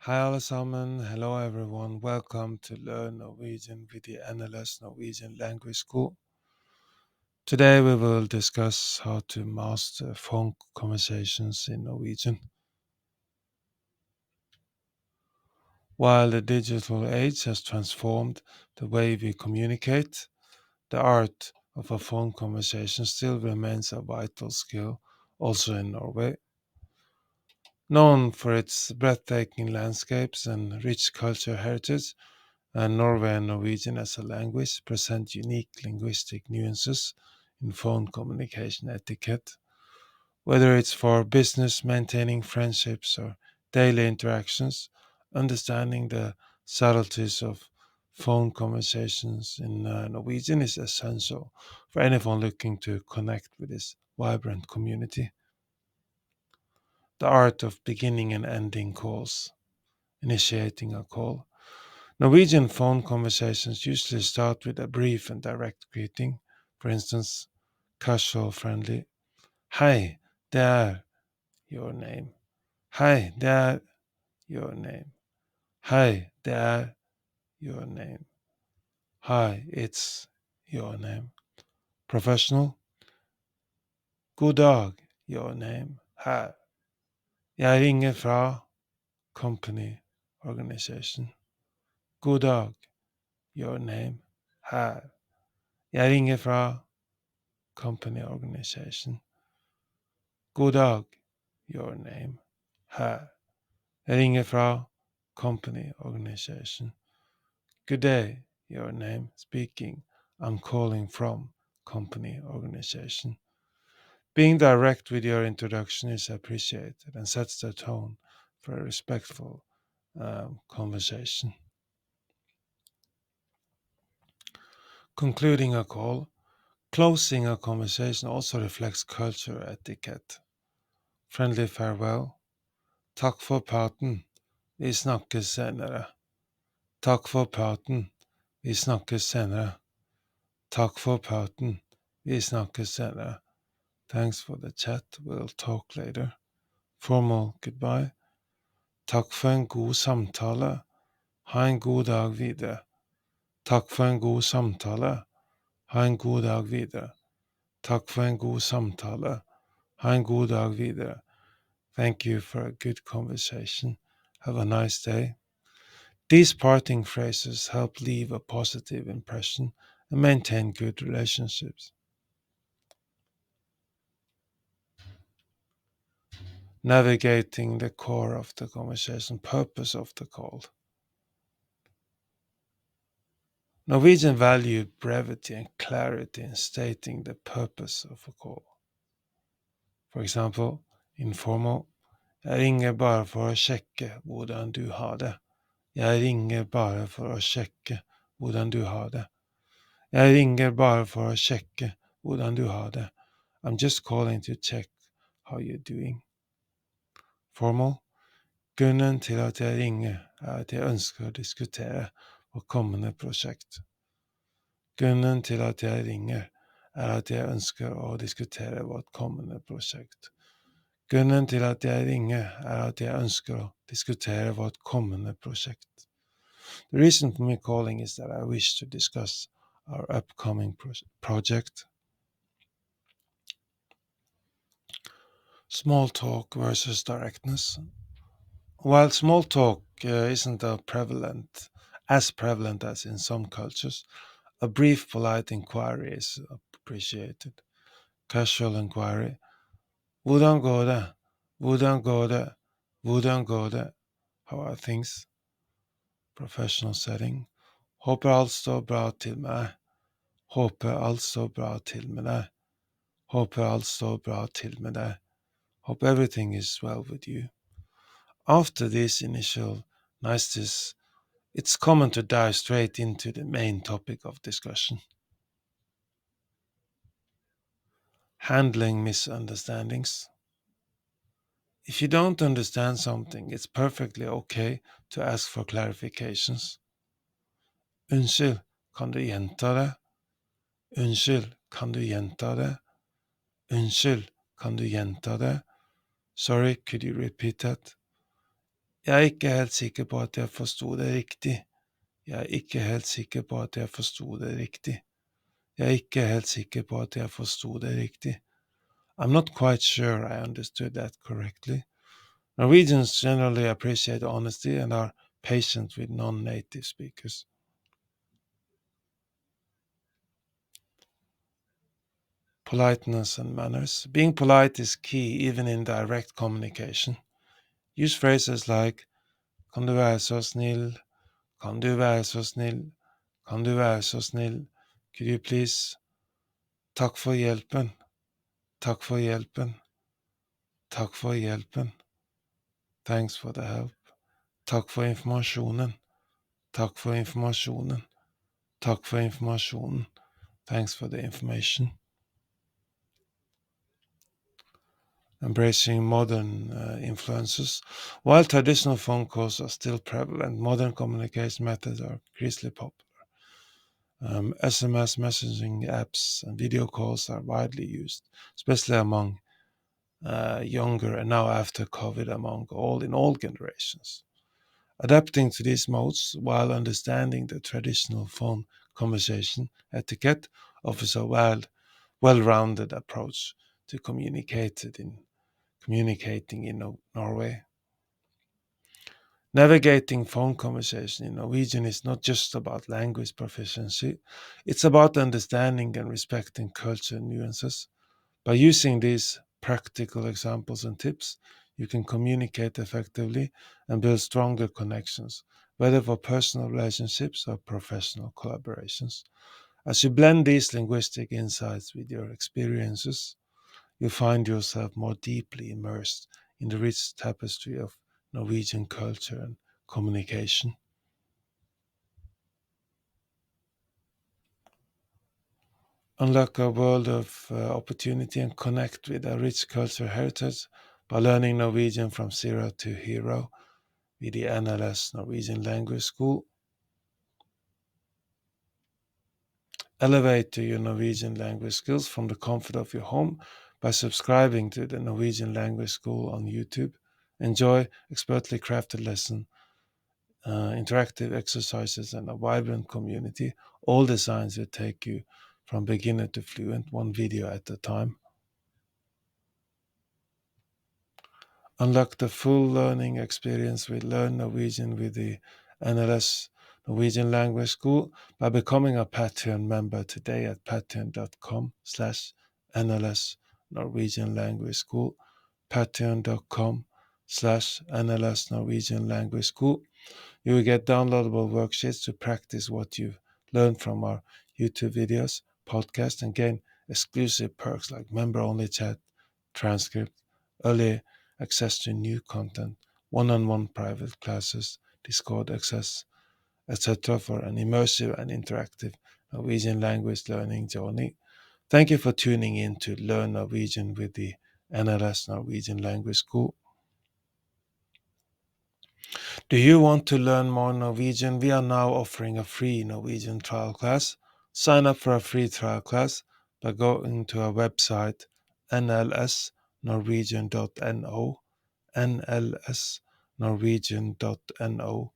Hi alle sammen, hello everyone, welcome to Learn Norwegian with the NLS Norwegian Language School. Today we will discuss how to master phone conversations in Norwegian. While the digital age has transformed the way we communicate, the art of a phone conversation still remains a vital skill also in Norway. Known for its breathtaking landscapes and rich cultural heritage, and Norway and Norwegian as a language present unique linguistic nuances in phone communication etiquette. Whether it's for business, maintaining friendships, or daily interactions, understanding the subtleties of phone conversations in Norwegian is essential for anyone looking to connect with this vibrant community. The art of beginning and ending calls, initiating a call. Norwegian phone conversations usually start with a brief and direct greeting, for instance, casual, friendly. Hei, det er your name. Hei, det er your name. Hei, det er your name. Hi, it's your name. Professional. God dag, your name. Her. Jeg ringer fra company organization. God dag, your name. Her. Jeg ringer fra company organization. God dag, your name. Her. Jeg ringer fra company organization. Good day, your name. Speaking. I'm calling from company organization. Being direct with your introduction is appreciated and sets the tone for a respectful conversation. Concluding a call. Closing a conversation also reflects culture etiquette. Friendly farewell. Takk for praten. Vi snakkes senere. Takk for praten. Vi snakkes senere. Takk for praten. Vi snakkes senere. Thanks for the chat. We'll talk later. Formal goodbye. Takk for en god samtale. Ha en god dag videre. Takk for en god samtale. Ha en god dag videre. Takk for en god samtale. Ha en god dag videre. Thank you for a good conversation. Have a nice day. These parting phrases help leave a positive impression and maintain good relationships. Navigating the core of the conversation, purpose of the call. Norwegian value brevity and clarity in stating the purpose of a call. For example, informal. Jeg ringer bare for å sjekke hvordan du har det. Jeg ringer bare for å sjekke hvordan du har det. Jeg ringer bare for å sjekke hvordan du har det. I'm just calling to check how you're doing. Formal. Grunnen til at jeg ringer, er at jeg ønsker å diskutere vårt kommende prosjekt. Grunnen til at jeg ringer, er at jeg ønsker å diskutere vårt kommende prosjekt. Grunnen til at jeg ringer, er at jeg ønsker å diskutere vårt kommende prosjekt. The reason for me calling is that I wish to discuss our upcoming project. Small talk versus directness. While small talk isn't as prevalent as in some cultures, a brief, polite inquiry is appreciated. Casual inquiry. Hvordan går det? Hvordan går det? Hvordan går det? How are things? Professional setting. Håper alt står bra til med deg. Håper alt står bra til med deg. Håper alt står bra til med deg. Hope everything is well with you. After these initial niceties, it's common to dive straight into the main topic of discussion. Handling misunderstandings. If you don't understand something, it's perfectly okay to ask for clarifications. Unnskyld, kan du gjenta det? Unnskyld, kan du gjenta det? Unnskyld, kan du gjenta det? Sorry, could you repeat that? Jeg er ikke helt sikker på at jeg forsto det riktig. Jeg er ikke helt sikker på at jeg forsto det riktig. Jeg er ikke helt sikker på at jeg forsto det riktig. I'm not quite sure I understood that correctly. Norwegians generally appreciate honesty and are patient with non-native speakers. Politeness and manners. Being polite is key even in direct communication. Use phrases like kan du være så snill, kan du være så snill, kan du være så snill, could you please, takk for hjelpen, takk for hjelpen, takk for hjelpen, thanks for the help, takk for informasjonen, takk for informasjonen, takk for informasjonen, thanks for the information. Embracing modern influences. While traditional phone calls are still prevalent, modern communication methods are increasingly popular. SMS messaging apps and video calls are widely used, especially among younger and now after COVID among all generations. Adapting to these modes while understanding the traditional phone conversation etiquette offers a well-rounded approach to communicating in Norway. Navigating phone conversation in Norwegian is not just about language proficiency, it's about understanding and respecting culture nuances. By using these practical examples and tips, you can communicate effectively and build stronger connections, whether for personal relationships or professional collaborations. As you blend these linguistic insights with your experiences, you find yourself more deeply immersed in the rich tapestry of Norwegian culture and communication. Unlock a world of opportunity and connect with a rich cultural heritage by learning Norwegian from zero to hero with the NLS Norwegian Language School. Elevate your Norwegian language skills from the comfort of your home by subscribing to the Norwegian Language School on YouTube. Enjoy expertly crafted lessons, interactive exercises, and a vibrant community. All designs will take you from beginner to fluent, one video at a time. Unlock the full learning experience with Learn Norwegian with the NLS Norwegian Language School by becoming a Patreon member today at patreon.com/NLS Norwegian Language School, patreon.com/NLS Norwegian Language School. You will get downloadable worksheets to practice what you've learned from our YouTube videos, podcast, and gain exclusive perks like member-only chat, transcript, early access to new content, one-on-one private classes, Discord access, etc. for an immersive and interactive Norwegian language learning journey. Thank you for tuning in to Learn Norwegian with the NLS Norwegian Language School. Do you want to learn more Norwegian? We are now offering a free Norwegian trial class. Sign up for a free trial class by going to our website nlsnorwegian.no, nlsnorwegian.no,